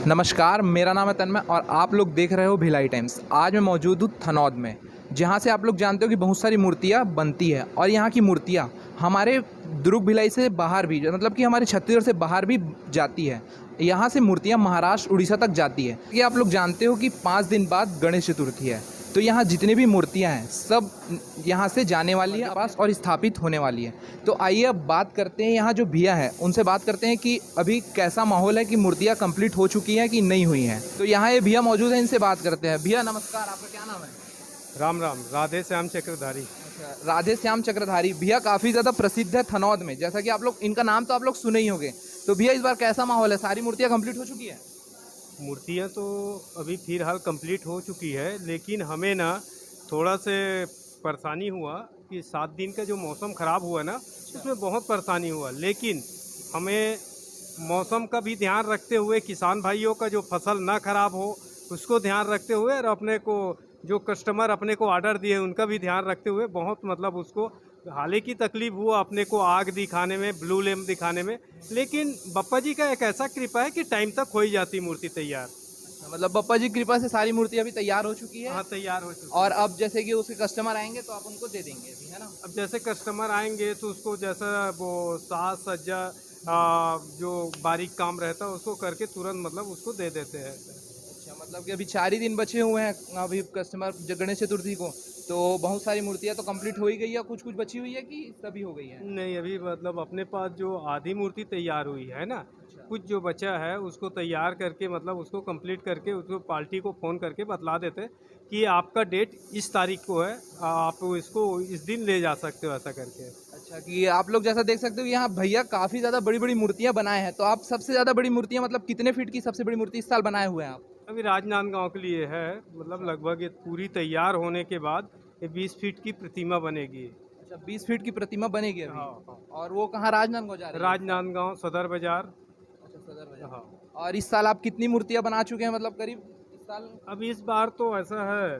नमस्कार, मेरा नाम है तन्मय और आप लोग देख रहे हो भिलाई टाइम्स। आज मैं मौजूद हूँ थनौद में, जहाँ से आप लोग जानते हो कि बहुत सारी मूर्तियाँ बनती है और यहाँ की मूर्तियाँ हमारे दुर्ग भिलाई से बाहर भी, मतलब कि हमारे छत्तीसगढ़ से बाहर भी जाती है। यहाँ से मूर्तियाँ महाराष्ट्र, उड़ीसा तक जाती है। ये आप लोग जानते हो कि 5 दिन बाद गणेश चतुर्थी है, तो यहाँ जितनी भी मूर्तियाँ हैं सब यहाँ से जाने वाली है पास और स्थापित होने वाली है। तो आइए अब बात करते हैं, यहाँ जो भैया है उनसे बात करते हैं कि अभी कैसा माहौल है, कि मूर्तियाँ कंप्लीट हो चुकी हैं कि नहीं हुई हैं। तो यहाँ ये भैया मौजूद हैं, इनसे बात करते हैं। भैया नमस्कार, आपका क्या नाम है? राम राम। राधे श्याम चक्रधारी। अच्छा, राधे श्याम चक्रधारी। भैया काफ़ी ज़्यादा प्रसिद्ध है थनौद में, जैसा कि आप लोग इनका नाम तो आप लोग सुने ही होंगे। तो भैया इस बार कैसा माहौल है, सारी मूर्तियाँ कंप्लीट हो चुकी है? मूर्तियाँ तो अभी फिलहाल कंप्लीट हो चुकी है, लेकिन हमें ना थोड़ा से परेशानी हुआ कि 7 दिन का जो मौसम ख़राब हुआ ना, उसमें बहुत परेशानी हुआ। लेकिन हमें मौसम का भी ध्यान रखते हुए, किसान भाइयों का जो फसल ना खराब हो उसको ध्यान रखते हुए, और अपने को जो कस्टमर अपने को ऑर्डर दिए उनका भी ध्यान रखते हुए बहुत मतलब उसको हालांकि तकलीफ हुआ अपने को आग दिखाने में, ब्लू लैम्प दिखाने में, लेकिन बप्पा जी का एक ऐसा कृपा है कि टाइम तक हो ही जाती मूर्ति तैयार। मतलब बप्पा जी की कृपा से सारी मूर्तियाँ अभी तैयार हो चुकी है। हाँ, तैयार हो चुकी और है। अब जैसे कि उसके कस्टमर आएंगे तो आप उनको दे देंगे अभी, है ना? अब जैसे कस्टमर आएंगे तो उसको जैसा वो साज सज्जा जो बारीक काम रहता है उसको करके तुरंत मतलब उसको दे देते हैं। अच्छा, मतलब कि अभी 4 ही दिन बचे हुए हैं अभी कस्टमर गणेश चतुर्थी को, तो बहुत सारी मूर्तियाँ तो कंप्लीट हो ही गई है, कुछ कुछ बची हुई है कि सभी हो गई है? नहीं, अभी मतलब अपने पास जो आधी मूर्ति तैयार हुई है ना, कुछ जो बचा है उसको तैयार करके मतलब उसको कंप्लीट करके उसको पार्टी को फ़ोन करके बतला देते कि आपका डेट इस तारीख को है, आप इसको इस दिन ले जा सकते हो, ऐसा करके। अच्छा, कि आप लोग जैसा देख सकते हो कि यहाँ भैया काफ़ी ज़्यादा बड़ी बड़ी मूर्तियाँ बनाए हैं। तो आप सबसे ज़्यादा बड़ी मूर्तियाँ, मतलब कितने फीट की सबसे बड़ी मूर्ति इस साल बनाए हुए हैं आप? अभी राजनांदगांव के लिए है, मतलब लगभग ये पूरी तैयार होने के बाद ये 20 फीट की प्रतिमा बनेगी। अच्छा, 20 फीट की प्रतिमा बनेगी अभी। हाँ हाँ। और वो कहाँ, राजनांदगांव जा रही है? राजनांदगांव सदर बाजार। अच्छा, सदर बाजार। हाँ। और इस साल आप कितनी मूर्तियाँ बना चुके हैं, मतलब करीब इस साल? अब इस बार तो ऐसा है,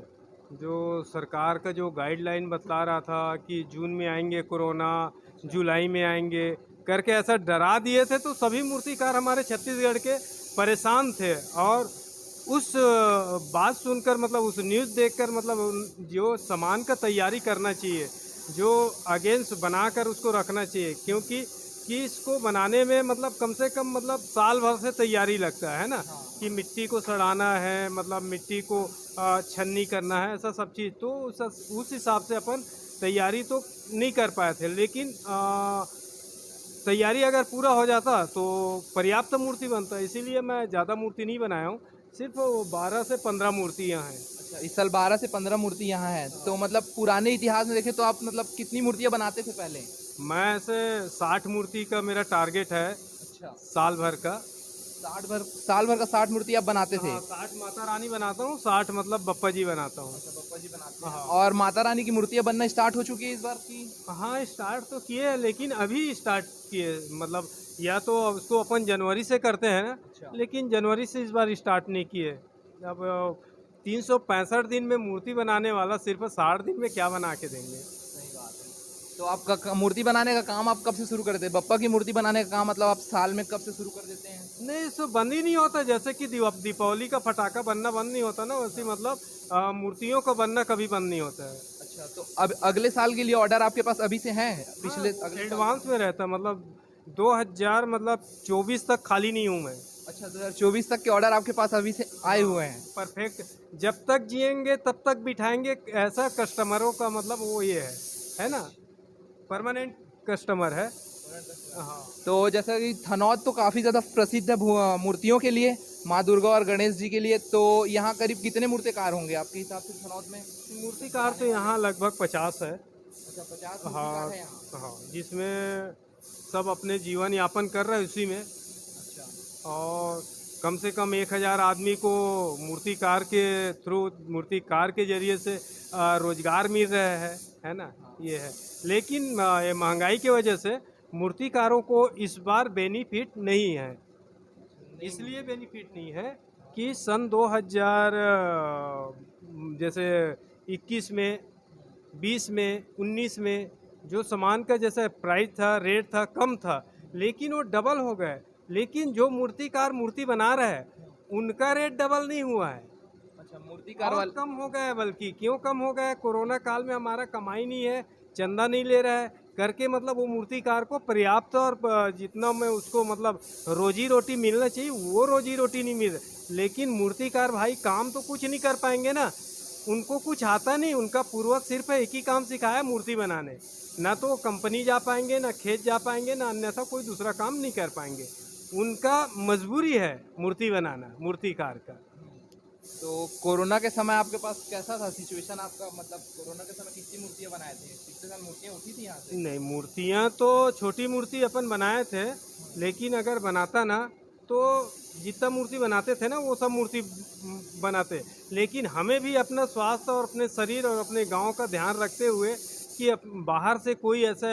जो सरकार का जो गाइडलाइन बतला रहा था कि जून में आएंगे कोरोना, जुलाई में आएंगे करके ऐसा डरा दिए थे, तो सभी मूर्तिकार हमारे छत्तीसगढ़ के परेशान थे। और उस बात सुनकर मतलब उस न्यूज़ देखकर मतलब जो सामान का तैयारी करना चाहिए, जो अगेंस्ट बनाकर उसको रखना चाहिए, क्योंकि कि इसको बनाने में मतलब कम से कम मतलब साल भर से तैयारी लगता है ना, कि मिट्टी को सड़ाना है, मतलब मिट्टी को छन्नी करना है, ऐसा सब चीज़। तो उस हिसाब से अपन तैयारी तो नहीं कर पाए थे, लेकिन तैयारी अगर पूरा हो जाता तो पर्याप्त मूर्ति बनता। इसीलिए मैं ज़्यादा मूर्ति नहीं बनाया हूँ, सिर्फ 12 से 15 मूर्तियाँ हैं। अच्छा, इस साल 12 से 15 मूर्ति यहाँ है। तो मतलब पुराने इतिहास में देखें तो आप मतलब कितनी मूर्तियाँ बनाते थे पहले? मैं ऐसे 60 मूर्ति का मेरा टारगेट है अच्छा, साल भर का। साल भर का 60 मूर्ति आप बनाते थे? हाँ, 60 माता रानी बनाता हूँ, 60 मतलब बप्पा जी बनाता हूँ। अच्छा, बप्पा जी बनाते हैं। हाँ और माता रानी की मूर्तियाँ बनना स्टार्ट हो चुकी है इस बार की? हाँ, स्टार्ट तो किए हैं, लेकिन अभी स्टार्ट किए, मतलब या तो उसको अपन जनवरी से करते हैं ना, अच्छा। लेकिन जनवरी से इस बार स्टार्ट नहीं किए। अब 365 दिन में मूर्ति बनाने वाला सिर्फ 60 दिन में क्या बना के देंगे। सही बात है। तो आपका मूर्ति बनाने का काम आप कब से शुरू कर देते हैं? बप्पा की मूर्ति बनाने का काम मतलब आप साल में कब से शुरू कर देते हैं? नहीं, इसको बंद ही नहीं होता। जैसे कि दीपावली का पटाखा बनना बंद नहीं होता ना, वैसे मतलब मूर्तियों का बनना कभी बंद नहीं होता है। अच्छा, तो अब अगले साल के लिए ऑर्डर आपके पास अभी से हैं? पिछले अगले साल? एडवांस में रहता है, मतलब 2000 मतलब 24 तक खाली नहीं हूँ मैं। अच्छा, 2024 तक के ऑर्डर आपके पास अभी से आए हुए हैं? परफेक्ट। जब तक जिएंगे तब तक बिठाएंगे, ऐसा कस्टमरों का मतलब वो ये है ना, परमानेंट कस्टमर है। हाँ। तो जैसा कि थनौद तो काफ़ी ज़्यादा प्रसिद्ध है मूर्तियों के लिए, माँ दुर्गा और गणेश जी के लिए। तो यहाँ करीब कितने मूर्तिकार होंगे आपके हिसाब से थनौद में? मूर्तिकार तो यहाँ लगभग 50 है। अच्छा, 50 मूर्तिकार हाँ है यहाँ? हाँ, जिसमें सब अपने जीवन यापन कर रहे हैं उसी में। अच्छा। और कम से कम 1000 आदमी को मूर्तिकार के थ्रू, मूर्तिकार के जरिए से रोजगार मिल रहा है ना, ये है। लेकिन ये महंगाई की वजह से मूर्तिकारों को इस बार बेनिफिट नहीं है। इसलिए बेनिफिट नहीं है कि सन 2000 जैसे 21 में, 20 में, 19 में जो सामान का जैसा प्राइस था, रेट था, कम था, लेकिन वो डबल हो गए। लेकिन जो मूर्तिकार मूर्ति बना रहा है उनका रेट डबल नहीं हुआ है, अच्छा, मूर्तिकार और वाले कम हो गया है। बल्कि क्यों कम हो गया है, कोरोना काल में हमारा कमाई नहीं है, चंदा नहीं ले रहा है करके, मतलब वो मूर्तिकार को पर्याप्त और जितना मैं उसको मतलब रोजी रोटी मिलना चाहिए वो रोजी रोटी नहीं मिल रहा। लेकिन मूर्तिकार भाई काम तो कुछ नहीं कर पाएंगे ना, उनको कुछ आता नहीं, उनका पूर्वज सिर्फ एक ही काम सिखाया, मूर्ति बनाने। ना तो कंपनी जा पाएंगे, ना खेत जा पाएंगे, ना अन्यथा कोई दूसरा काम नहीं कर पाएंगे। उनका मजबूरी है मूर्ति बनाना, मूर्तिकार का। तो कोरोना के समय आपके पास कैसा था सिचुएशन आपका, मतलब कोरोना के समय कितनी मूर्तियाँ बनाए थे, कितने साल मूर्तियाँ उठी थी यहाँ से? नहीं, मूर्तियाँ तो छोटी मूर्ति अपन बनाए थे, लेकिन अगर बनाता ना तो जितना मूर्ति बनाते थे ना वो सब मूर्ति बनाते। लेकिन हमें भी अपना स्वास्थ्य और अपने शरीर और अपने गांव का ध्यान रखते हुए कि बाहर से कोई ऐसे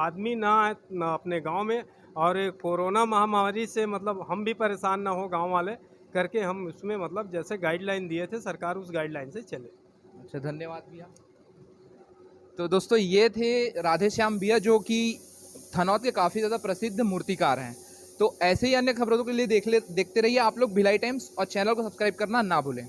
आदमी ना आए अपने गांव में, और ये कोरोना महामारी से मतलब हम भी परेशान ना हो गांव वाले करके, हम उसमें मतलब जैसे गाइडलाइन दिए थे सरकार, उस गाइडलाइन से चले। अच्छा, धन्यवाद भैया। तो दोस्तों ये थे राधे श्याम भैया, जो कि थनौत के काफ़ी ज़्यादा प्रसिद्ध मूर्तिकार हैं। तो ऐसे ही अन्य खबरों के लिए देखते रहिए आप लोग भिलाई टाइम्स, और चैनल को सब्सक्राइब करना ना भूलें।